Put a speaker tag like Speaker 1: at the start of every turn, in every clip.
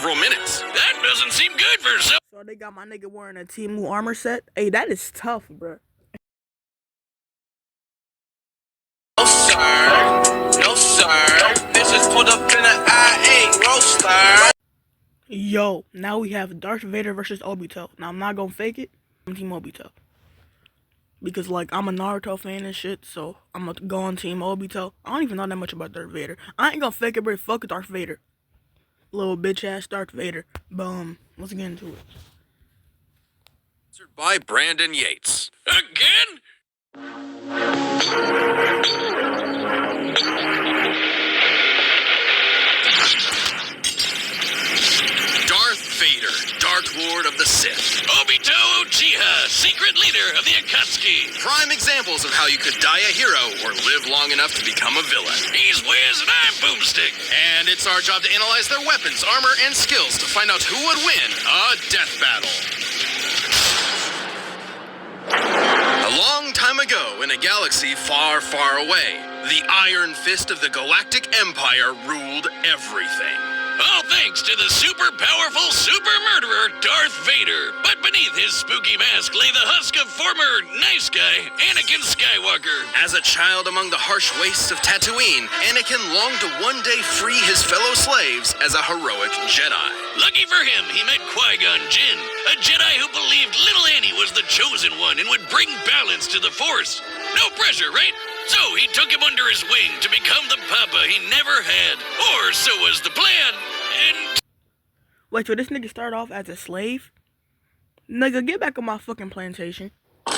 Speaker 1: several minutes. That doesn't seem good for some.
Speaker 2: So they got my nigga wearing a Timu armor set. Hey, that is tough, bro.
Speaker 3: No sir, no sir. Bitches put up in an I8 roaster.
Speaker 2: Yo, now we have Darth Vader versus Obito. Now I'm not gonna fake it. I'm Team Obito. Because like I'm a Naruto fan and shit, so I'm gonna go on Team Obito. I don't even know that much about Darth Vader. I ain't gonna fake it, but fuck Darth Vader. Little bitch ass Darth Vader. Boom. Let's get into it.
Speaker 1: By Brandon Yates. Again? Darth Vader, Dark Lord of the Sith. Obito Uchiha, secret leader of the Akatsuki. Prime examples of how you could die a hero or live long enough to become a villain. He's Wiz and I'm Boomstick. And it's our job to analyze their weapons, armor, and skills to find out who would win a death battle. A long time ago, in a galaxy far, far away, the Iron Fist of the Galactic Empire ruled everything. All thanks to the super powerful super murderer Darth Vader. But beneath his spooky mask lay the husk of former nice guy Anakin Skywalker. As a child among the harsh wastes of Tatooine, Anakin longed to one day free his fellow slaves as a heroic Jedi. Lucky for him, he met Qui-Gon Jinn, a Jedi who believed little Annie was the chosen one and would bring balance to the Force. No pressure, right? So he took him under his wing to become the papa he never had. Or so was the plan.
Speaker 2: Wait, so this nigga started off as a slave? Nigga, get back on my fucking plantation.
Speaker 1: Yeah.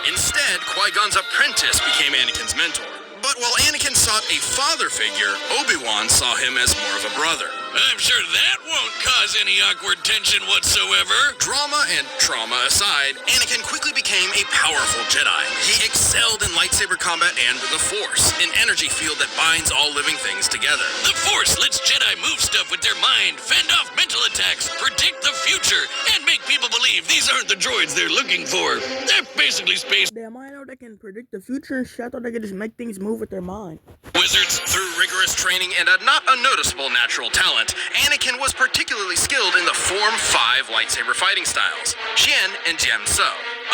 Speaker 1: Instead, Qui-Gon's apprentice became Anakin's mentor. But while Anakin sought a father figure, Obi-Wan saw him as more of a brother. I'm sure that won't cause any awkward tension whatsoever. Drama and trauma aside, Anakin quickly became a powerful Jedi. He excelled in lightsaber combat and the Force, an energy field that binds all living things together. The Force lets Jedi move stuff with their mind, fend off mental attacks, predict the future, and make people believe these aren't the droids they're looking for. They're basically space.
Speaker 2: Damn, I know they can predict the future and shit. I thought they could just make things move with their mind.
Speaker 1: Wizards. Through rigorous training and a not unnoticeable natural talent, Anakin was particularly skilled in the Form 5 lightsaber fighting styles, Xian and Jianso.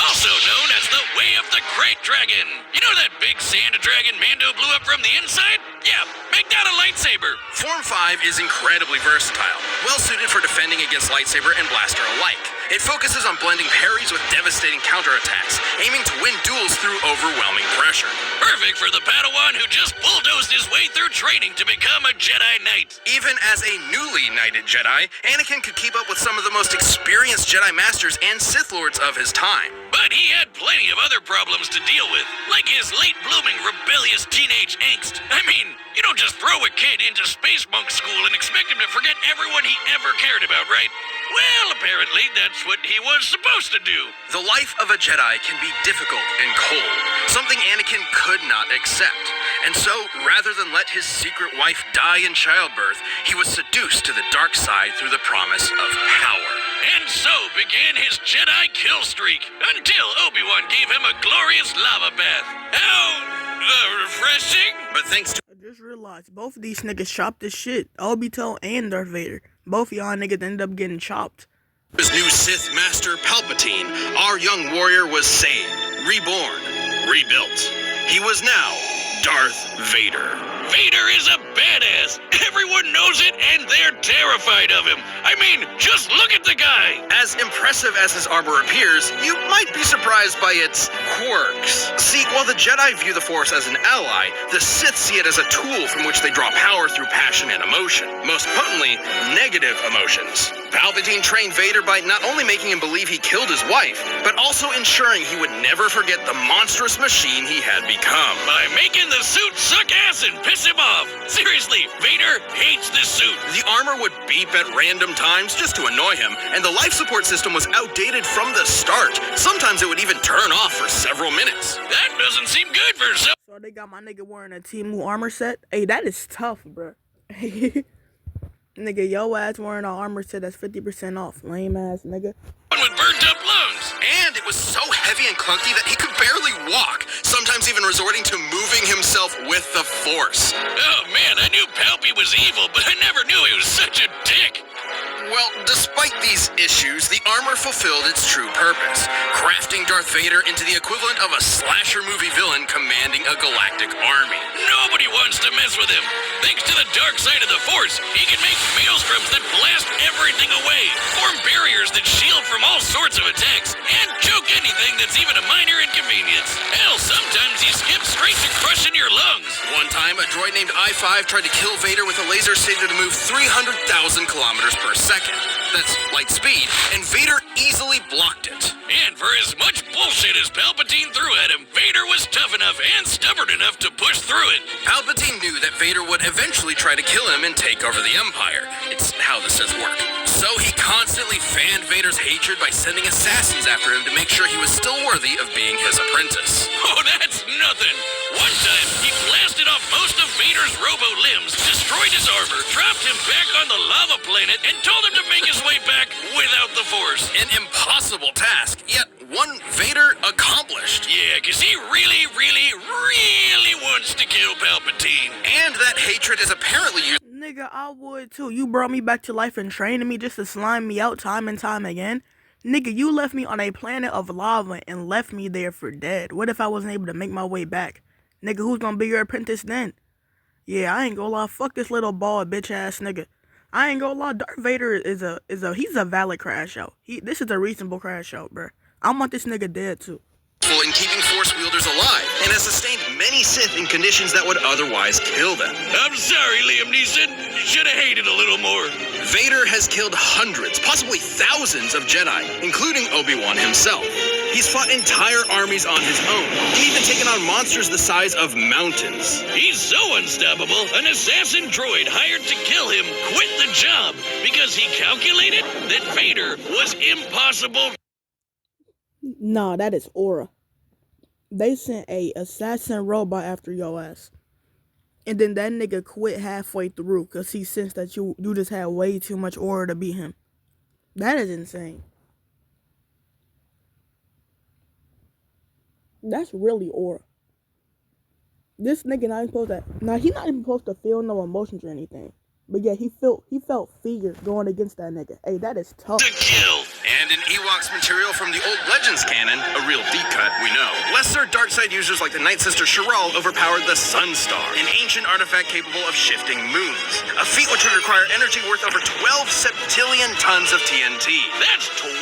Speaker 1: Also known as the Way of the Great Dragon. You know that big sand dragon Mando blew up from the inside? Yeah, make that a lightsaber. Form 5 is incredibly versatile, well suited for defending against lightsaber and blaster alike. It focuses on blending parries with devastating counterattacks, aiming to win duels through overwhelming pressure. Perfect for the Padawan who just bulldozed his way through training to become a Jedi Knight. Even as a newly knighted Jedi, Anakin could keep up with some of the most experienced Jedi Masters and Sith Lords of his time. But he had plenty of other problems to deal with, like his late-blooming rebellious teenage angst. I mean, you don't just throw a kid into space monk school and expect him to forget everyone he ever cared about, right? Well, apparently that's what he was supposed to do. The life of a Jedi can be difficult and cold, something Anakin could not accept. And so, rather than let his secret wife die in childbirth, he was seduced to the dark side through the promise of power. And so began his Jedi kill streak, until Obi-Wan gave him a glorious lava bath. How refreshing! But thanks to
Speaker 2: I just realized both of these niggas chopped this shit. Obito and Darth Vader. Both of y'all niggas ended up getting chopped.
Speaker 1: his new Sith Master Palpatine, our young warrior was saved, reborn, rebuilt. He was now Darth Vader. Vader is a badass. Everyone knows it, and they're terrified of him. I mean, just look at the guy. As impressive as his armor appears, you might be surprised by its quirks. See, while the Jedi view the Force as an ally, the Sith see it as a tool from which they draw power through passion and emotion. Most potently, negative emotions. Palpatine trained Vader by not only making him believe he killed his wife, but also ensuring he would never forget the monstrous machine he had become. By making the suit suck ass and piss him off. Seriously, Vader hates this suit. The armor would beep at random times just to annoy him, and the life support system was outdated from the start. Sometimes it would even turn off for several minutes. That doesn't seem good for some.
Speaker 2: So they got my nigga wearing a Timu armor set. Hey, that is tough, bro. Nigga, yo ass wearing an armor set that's 50% off. Lame ass nigga.
Speaker 1: With burnt up lungs. And it was so heavy and clunky that he could barely walk, sometimes even resorting to moving himself with the Force. Oh man, I knew Palpy was evil, but I never knew these issues, the armor fulfilled its true purpose, crafting Darth Vader into the equivalent of a slasher movie villain commanding a galactic army.
Speaker 4: Nobody wants to mess with him. Thanks to the dark side of the Force, he can make maelstroms that blast everything away, form barriers that shield from all sorts of attacks, and choke anything that's even a minor inconvenience. Hell, sometimes he skips straight to crushing your lungs.
Speaker 1: One time, a droid named I-5 tried to kill Vader with a laser signal to move 300,000 kilometers per second. That's light speed, and Vader easily blocked it.
Speaker 4: And for as much bullshit as Palpatine threw at him, Vader was tough enough and stubborn enough to push through it.
Speaker 1: Palpatine knew that Vader would eventually try to kill him and take over the Empire. It's how the Sith work. So he constantly fanned Vader's hatred by sending assassins after him to make sure he was still worthy of being his apprentice.
Speaker 4: Oh, that's nothing. One time, he blasted off most of Vader's robo-limbs, destroyed his armor, dropped him back on the lava planet, and told him to make his way back without the Force.
Speaker 1: An impossible task, yet one Vader accomplished.
Speaker 4: Yeah, because he really, really, really wants to kill Palpatine.
Speaker 1: And that hatred is apparently used.
Speaker 2: Nigga, I would too. You brought me back to life and trained me just to slime me out time and time again. Nigga, you left me on a planet of lava and left me there for dead. What if I wasn't able to make my way back? Nigga, who's gonna be your apprentice then? Yeah, I ain't gonna lie. Fuck this little bald bitch ass nigga. I ain't gonna lie. Darth Vader he's a valid crash out. This is a reasonable crash out, bruh. I want this nigga dead too.
Speaker 1: In keeping Force wielders alive, and has sustained many Sith in conditions that would otherwise kill them.
Speaker 4: I'm sorry, Liam Neeson. You should have hated a little more.
Speaker 1: Vader has killed hundreds, possibly thousands of Jedi, including Obi-Wan himself. He's fought entire armies on his own. He's even taken on monsters the size of mountains.
Speaker 4: He's so unstoppable, an assassin droid hired to kill him quit the job because he calculated that Vader was impossible.
Speaker 2: Nah, that is aura. They sent a assassin robot after your ass. And then that nigga quit halfway through because he sensed that you just had way too much aura to beat him. That is insane. That's really aura. This nigga not even supposed to... Nah, he not even supposed to feel no emotions or anything. But yeah, he felt fear going against that nigga. Hey, that is tough.
Speaker 4: To kill.
Speaker 1: And in Ewoks material from the old Legends canon, a real deep cut, we know, lesser dark side users like the Night Sister Shirral overpowered the Sun Star, an ancient artifact capable of shifting moons. A feat which would require energy worth over 12 septillion tons of TNT.
Speaker 4: That's 24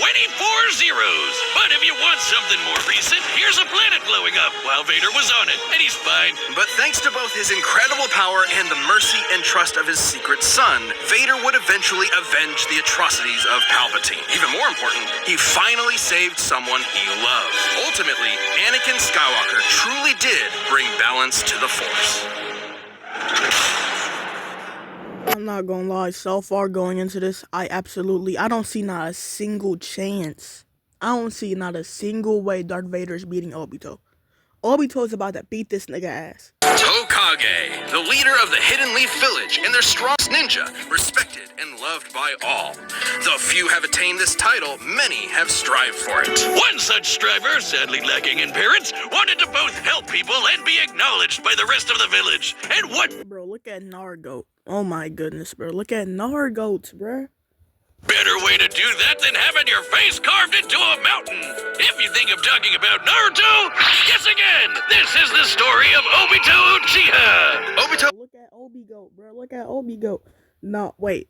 Speaker 4: zeros. But if you want something more recent, here's a planet blowing up while Vader was on it, and he's fine.
Speaker 1: But thanks to both his incredible power and the mercy and trust of his secret son, Vader would eventually avenge the atrocities of Palpatine. Even more important, he finally saved someone he loved. Ultimately, Anakin Skywalker truly did bring balance to the Force.
Speaker 2: I'm not gonna lie, so far going into this, I don't see not a single chance. I don't see not a single way Darth Vader is beating Obito. Obito is about to beat this nigga ass.
Speaker 1: Hokage, the leader of the Hidden Leaf Village and their strongest ninja, respected and loved by all. Though few have attained this title, many have strived for it.
Speaker 4: One such striver, sadly lacking in parents, wanted to both help people and be acknowledged by the rest of the village. And what
Speaker 2: Bro, look at Nargoat. Oh my goodness, bro. Look at Nargoat, bro.
Speaker 4: better way to do that than having your face carved into a mountain? If you think I'm talking about Naruto, guess again. This is the story of Obito Uchiha.
Speaker 1: Obito.
Speaker 2: Look at Obi-Goat, bro. Look at Obi-Goat. No, wait.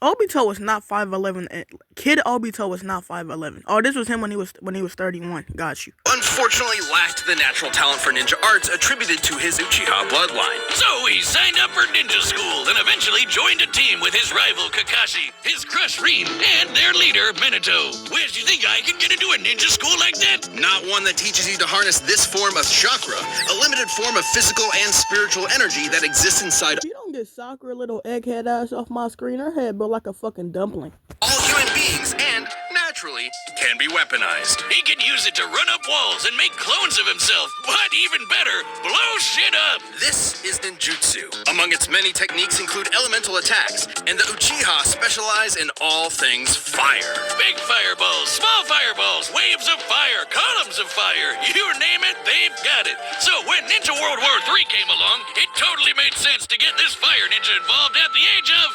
Speaker 2: Obito was not 5'11". Kid Obito was not 5'11". Oh, this was him when he was 31. Got you.
Speaker 1: Unfortunately lacked the natural talent for ninja arts attributed to his Uchiha bloodline.
Speaker 4: So he signed up for ninja school and eventually joined a team with his rival Kakashi, his crush Rin, and their leader Minato. Where do you think I can get into a ninja school like that?
Speaker 1: Not one that teaches you to harness this form of chakra, a limited form of physical and spiritual energy that exists inside
Speaker 2: You don't get Sakura little egghead ass off my screen. Her head built like a fucking dumpling.
Speaker 1: all human beings and, naturally, can be weaponized.
Speaker 4: He can use it to run up walls and make clones of himself, but even better, blow shit up.
Speaker 1: This is ninjutsu. Among its many techniques include elemental attacks, and the Uchiha specialize in all things fire.
Speaker 4: Big fireballs, small fireballs, waves of fire, columns of fire, you name it, they've got it. So when Ninja World War III came along, it totally made sense to get this fire ninja involved at the age of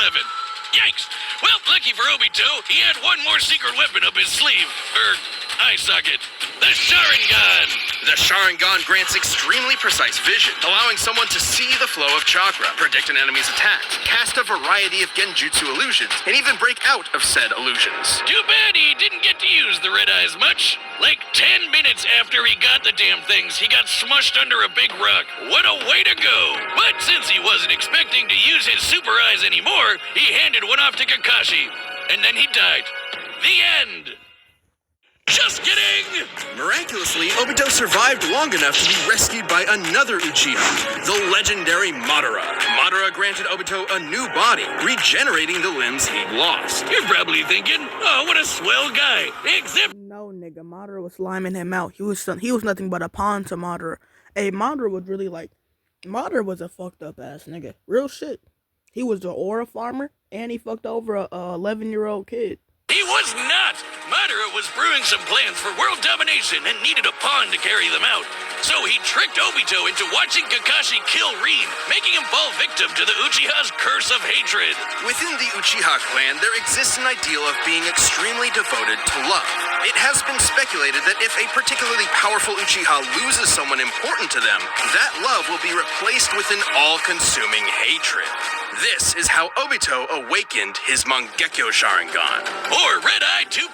Speaker 4: 11. Yikes. Well, lucky for Obito, he had one more secret weapon up his sleeve. Eye socket. The Sharingan!
Speaker 1: The Sharingan grants extremely precise vision, allowing someone to see the flow of chakra, predict an enemy's attack, cast a variety of genjutsu illusions, and even break out of said illusions.
Speaker 4: Too bad he didn't get to use the red eyes much. Like 10 minutes after he got the damn things, he got smushed under a big rock. What a way to go! But since he wasn't expecting to use his super eyes anymore, he handed one off to Kakashi. And then he died. The end! Just kidding!
Speaker 1: Miraculously, Obito survived long enough to be rescued by another Uchiha, the legendary Madara. Madara granted Obito a new body, regenerating the limbs he'd lost.
Speaker 4: You're probably thinking, oh, what a swell guy. Except
Speaker 2: No, nigga, Madara was sliming him out. He was nothing but a pawn to Madara. Hey, Madara was really Madara was a fucked up ass nigga. Real shit. He was the aura farmer, and he fucked over a 11-year-old kid.
Speaker 4: he was not. Madara was brewing some plans for world domination and needed a pawn to carry them out. So he tricked Obito into watching Kakashi kill Rin, making him fall victim to the Uchiha's curse of hatred.
Speaker 1: Within the Uchiha clan, there exists an ideal of being extremely devoted to love. It has been speculated that if a particularly powerful Uchiha loses someone important to them, that love will be replaced with an all-consuming hatred. This is how Obito awakened his Mangekyo Sharingan.
Speaker 4: Or Red Eye 2.0.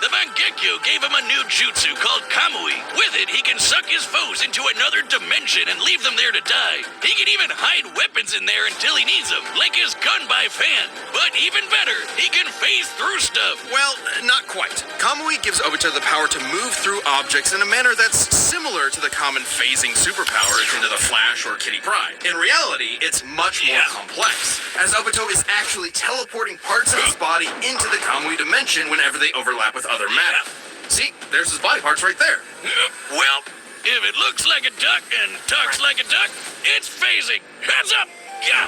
Speaker 4: The Mangekyo gave him a new jutsu called Kamui. With it, he can suck his foes into another dimension and leave them there to die. He can even hide weapons in there until he needs them, like his gun by fan. But even better, he can phase through stuff.
Speaker 1: Well, not quite. Kamui gives Obito the power to move through objects in a manner that's similar to the common phasing superpowers into the Flash or Kitty Pryde. In reality, it's much more complex, as Obito is actually teleporting parts of his body into the Kamui dimension whenever they overlap with other matter. See, there's his body parts right there.
Speaker 4: Well, if it looks like a duck and talks like a duck, it's phasing. Hands up! Yeah!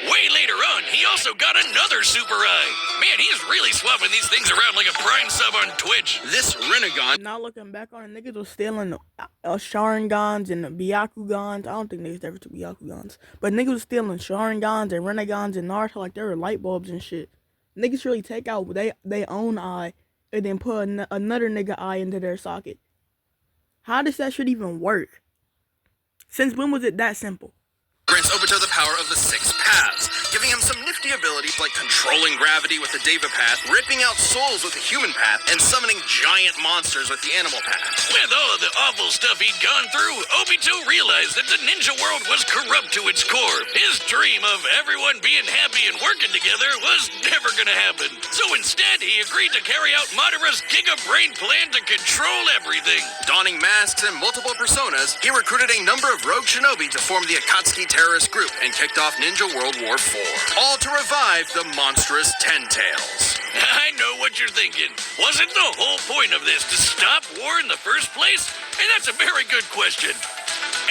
Speaker 4: Way later on, he also got another super eye. Man, he's really swapping these things around like a Prime sub on Twitch.
Speaker 1: This Rinnegan
Speaker 2: Now looking back on it, niggas was stealing Sharingans and Byakugans. I don't think niggas ever took Byakugans. But niggas was stealing Sharingans and Renegans and Naruto like they were light bulbs and shit. Niggas really take out they own eye and then put another nigga eye into their socket. How does that shit even work? Since when was it that simple?
Speaker 1: grants Obito the power of the 6 paths, giving him some nifty abilities like controlling gravity with the Deva path, ripping out souls with the human path, and summoning giant monsters with the animal path.
Speaker 4: With all of the awful stuff he'd gone through, Obito realized that the ninja world was corrupt to its core. His dream of everyone being happy and working together was never gonna happen. So instead, he agreed to carry out Madara's Giga Brain plan to control everything.
Speaker 1: Donning masks and multiple personas, he recruited a number of rogue shinobi to form the Akatsuki terrorist group and kicked off Ninja World War IV, all to revive the monstrous Ten Tails.
Speaker 4: I know what you're thinking. Wasn't the whole point of this to stop war in the first place? And that's a very good question.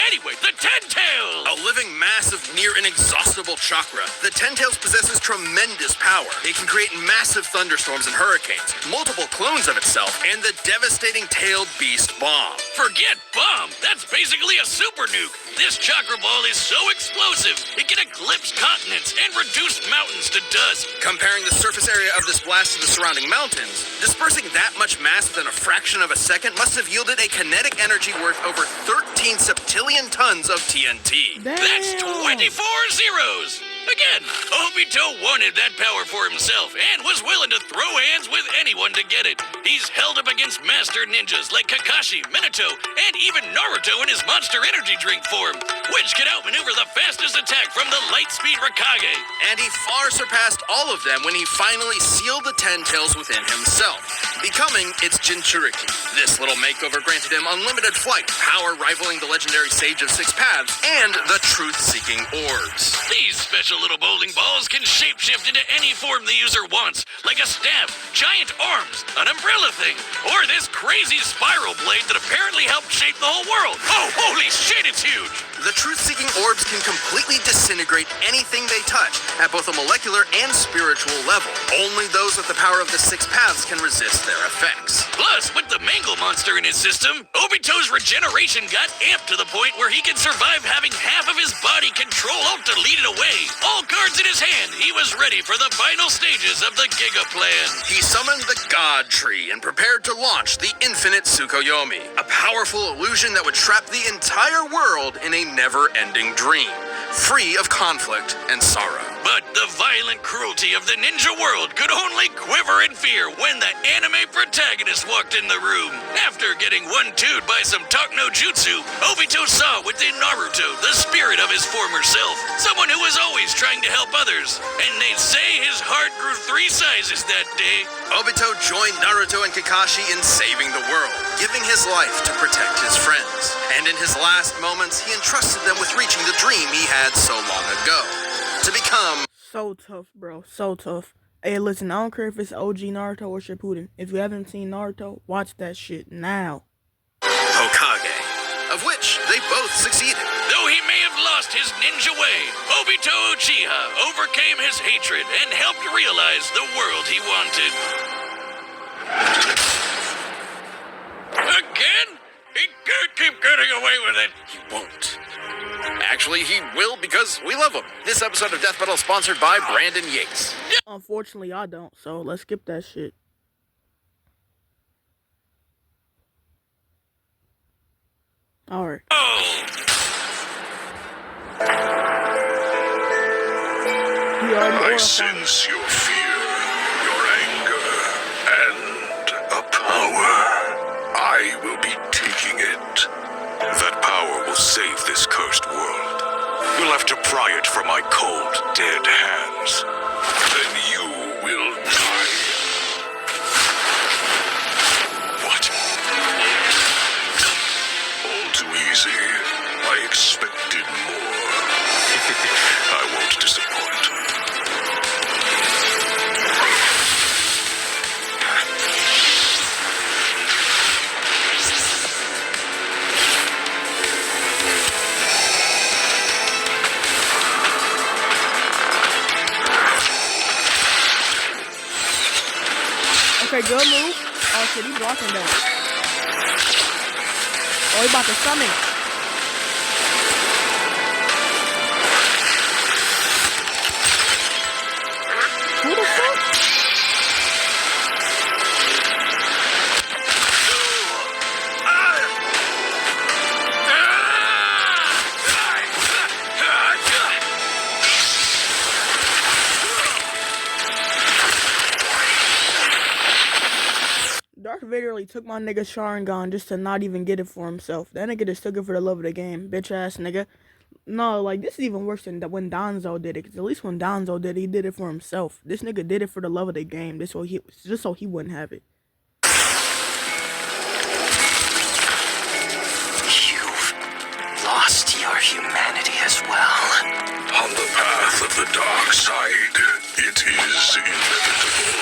Speaker 4: Anyway, the Ten Tails!
Speaker 1: A living mass of near inexhaustible chakra, the Ten Tails possesses tremendous power. It can create massive thunderstorms and hurricanes, multiple clones of itself, and the devastating tailed beast bomb.
Speaker 4: Forget bomb! That's basically a super nuke. This chakra ball is so explosive, it can eclipse continents and reduce mountains to dust.
Speaker 1: Comparing the surface area of this blast to the surrounding mountains, dispersing that much mass within a fraction of a second must have yielded a kinetic energy worth over 13 septillion tons of TNT.
Speaker 2: Damn.
Speaker 4: That's 24 zeros! Again, Obito wanted that power for himself and was willing to throw hands with anyone to get it. He's held up against master ninjas like Kakashi, Minato, and even Naruto in his monster energy drink form, which can outmaneuver the fastest attack from the Lightspeed Raikage.
Speaker 1: And he far surpassed all of them when he finally sealed the Ten Tails within himself, becoming its Jinchuriki. This little makeover granted him unlimited flight, power rivaling the legendary Sage of 6 Paths, and the truth-seeking orbs.
Speaker 4: These special little bowling balls can shapeshift into any form the user wants, like a staff, giant arms, an umbrella thing, or this crazy spiral blade that apparently helped shape the whole world. Oh, holy shit, it's huge!
Speaker 1: The truth-seeking orbs can completely disintegrate anything they touch at both a molecular and spiritual level. Only those with the power of the 6 Paths can resist their effects.
Speaker 4: Plus, with the Mangle monster in his system, Obito's regeneration got amped to the point where he can survive having half of his body controlled control alt to lead it away. All cards in his hand, he was ready for the final stages of the Giga Plan.
Speaker 1: He summoned the God Tree and prepared to launch the Infinite Tsukuyomi, a powerful illusion that would trap the entire world in a never-ending dream, free of conflict and sorrow.
Speaker 4: But the violent cruelty of the ninja world could only quiver in fear when the anime protagonist walked in the room. After getting one-two'd by some talk no jutsu, Obito saw within Naruto the spirit of his former self, someone who was always trying to help others. And they'd say his heart grew 3 sizes that day.
Speaker 1: Obito joined Naruto and Kakashi in saving the world, giving his life to protect his friends. And in his last moments, he entrusted them with reaching the dream he had so long ago. To become
Speaker 2: So tough, bro. So tough. Hey, listen, I don't care if it's OG Naruto or Shippuden. If you haven't seen Naruto, watch that shit now.
Speaker 1: Hokage, of which they both succeeded.
Speaker 4: Though he may have lost his ninja way, Obito Uchiha overcame his hatred and helped realize the world he wanted. Again? He can't keep getting away with it.
Speaker 1: He won't. Actually, he will because we love him. This episode of Death Battle is sponsored by Brandon Yates.
Speaker 2: Unfortunately, I don't, so let's skip that shit. Alright.
Speaker 4: Oh!
Speaker 2: He already
Speaker 5: I
Speaker 2: horrified me.
Speaker 5: sense your fear, your anger, and a power. I will be taking it. That power will save this cursed world. You'll have to pry it from my cold, dead hands. Then you will die. What? All too easy. I expected more. I won't disappoint.
Speaker 2: Okay, good move. Oh shit, he blocking that. Oh, he about to summon. Who the fuck? Darth Vader really took my nigga Sharingan just to not even get it for himself. That nigga just took it for the love of the game, bitch ass nigga. No, like, this is even worse than when Danzo did it. Cause at least when Danzo did it, he did it for himself. This nigga did it for the love of the game. Just so he wouldn't have it.
Speaker 6: You've lost your humanity as well.
Speaker 5: On the path of the dark side, it is inevitable.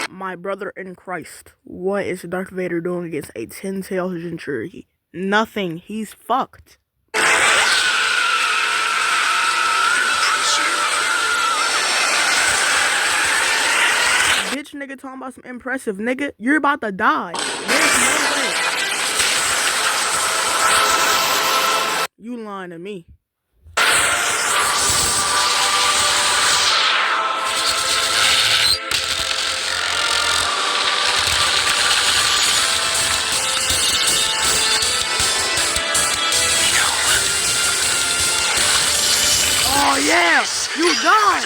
Speaker 2: My brother in Christ, what is Darth Vader doing against a 10-tailed Jinchuriki? Nothing. He's fucked. Bitch nigga talking about some impressive nigga. You're about to die. There's no way. You lying to me. Oh yeah, you done.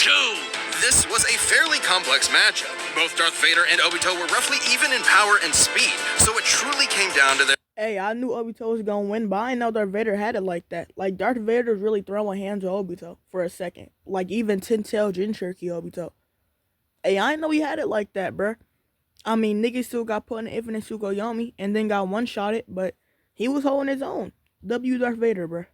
Speaker 4: Obito!
Speaker 1: This was a fairly complex matchup. Both Darth Vader and Obito were roughly even in power and speed, so it truly came down to their...
Speaker 2: Hey, I knew Obito was gonna win, but I didn't know Darth Vader had it like that. Like, Darth Vader's really throwing hands with Obito for a second. Like, even 10-tail Jinchuriki Obito. Hey, I didn't know he had it like that, bruh. I mean, niggas still got put in the Infinite Tsukuyomi and then got one-shotted, but he was holding his own. W Darth Vader, bruh.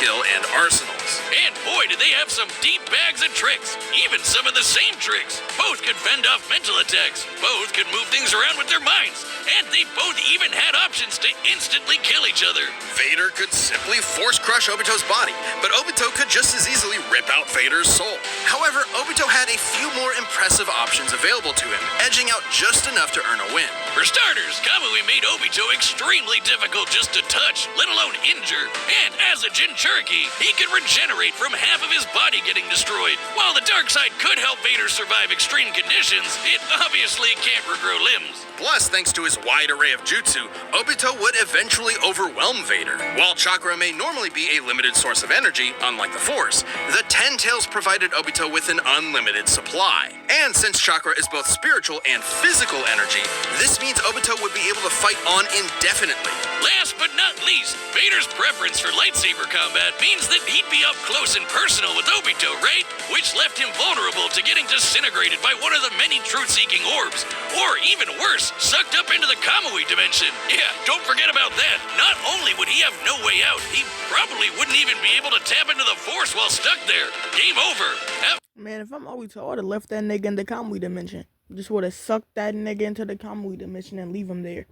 Speaker 1: skill and arsenals.
Speaker 4: And boy, did they have some deep bags of tricks. Even some of the same tricks. Both could fend off mental attacks. Both could move things around with their minds. And they both even had options to instantly kill each other.
Speaker 1: Vader could simply force crush Obito's body, but Obito could just as easily rip out Vader's soul. However, Obito had a few more impressive options available to him, edging out just enough to earn a win.
Speaker 4: For starters, Kamui made Obito extremely difficult just to touch, let alone injure. And as a Jinchuriki, he could regenerate from half of his body getting destroyed. While the dark side could help Vader survive extreme conditions, it obviously can't regrow limbs.
Speaker 1: Plus, thanks to his wide array of jutsu, Obito would eventually overwhelm Vader. While chakra may normally be a limited source of energy, unlike the Force, the Ten Tails provided Obito with an unlimited supply. And since chakra is both spiritual and physical energy, this means Obito would be able to fight on indefinitely.
Speaker 4: Last but not least, Vader's preference for lightsaber combat means that he'd be up close and personal with Obito, right? Which left him vulnerable to getting disintegrated by one of the many truth-seeking orbs. Or even worse, sucked up into the Kamui dimension. Yeah, don't forget about that. Not only would he have no way out, he probably wouldn't even be able to tap into the Force while stuck there. Game over.
Speaker 2: Man, if I'm Obito, I would have left that nigga in the Kamui dimension. Just would have sucked that nigga into the Kamui dimension and leave him there.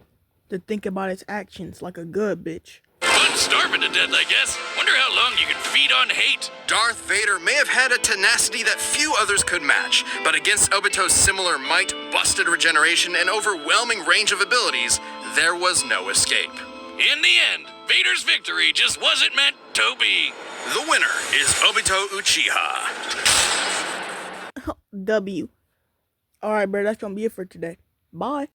Speaker 2: To think about his actions like a good bitch.
Speaker 4: Fun starving to death, I guess. Wonder how long you can feed on hate.
Speaker 1: Darth Vader may have had a tenacity that few others could match, but against Obito's similar might, busted regeneration, and overwhelming range of abilities, there was no escape.
Speaker 4: In the end, Vader's victory just wasn't meant to be.
Speaker 1: The winner is Obito Uchiha.
Speaker 2: W. Alright, bro, that's gonna be it for today. Bye.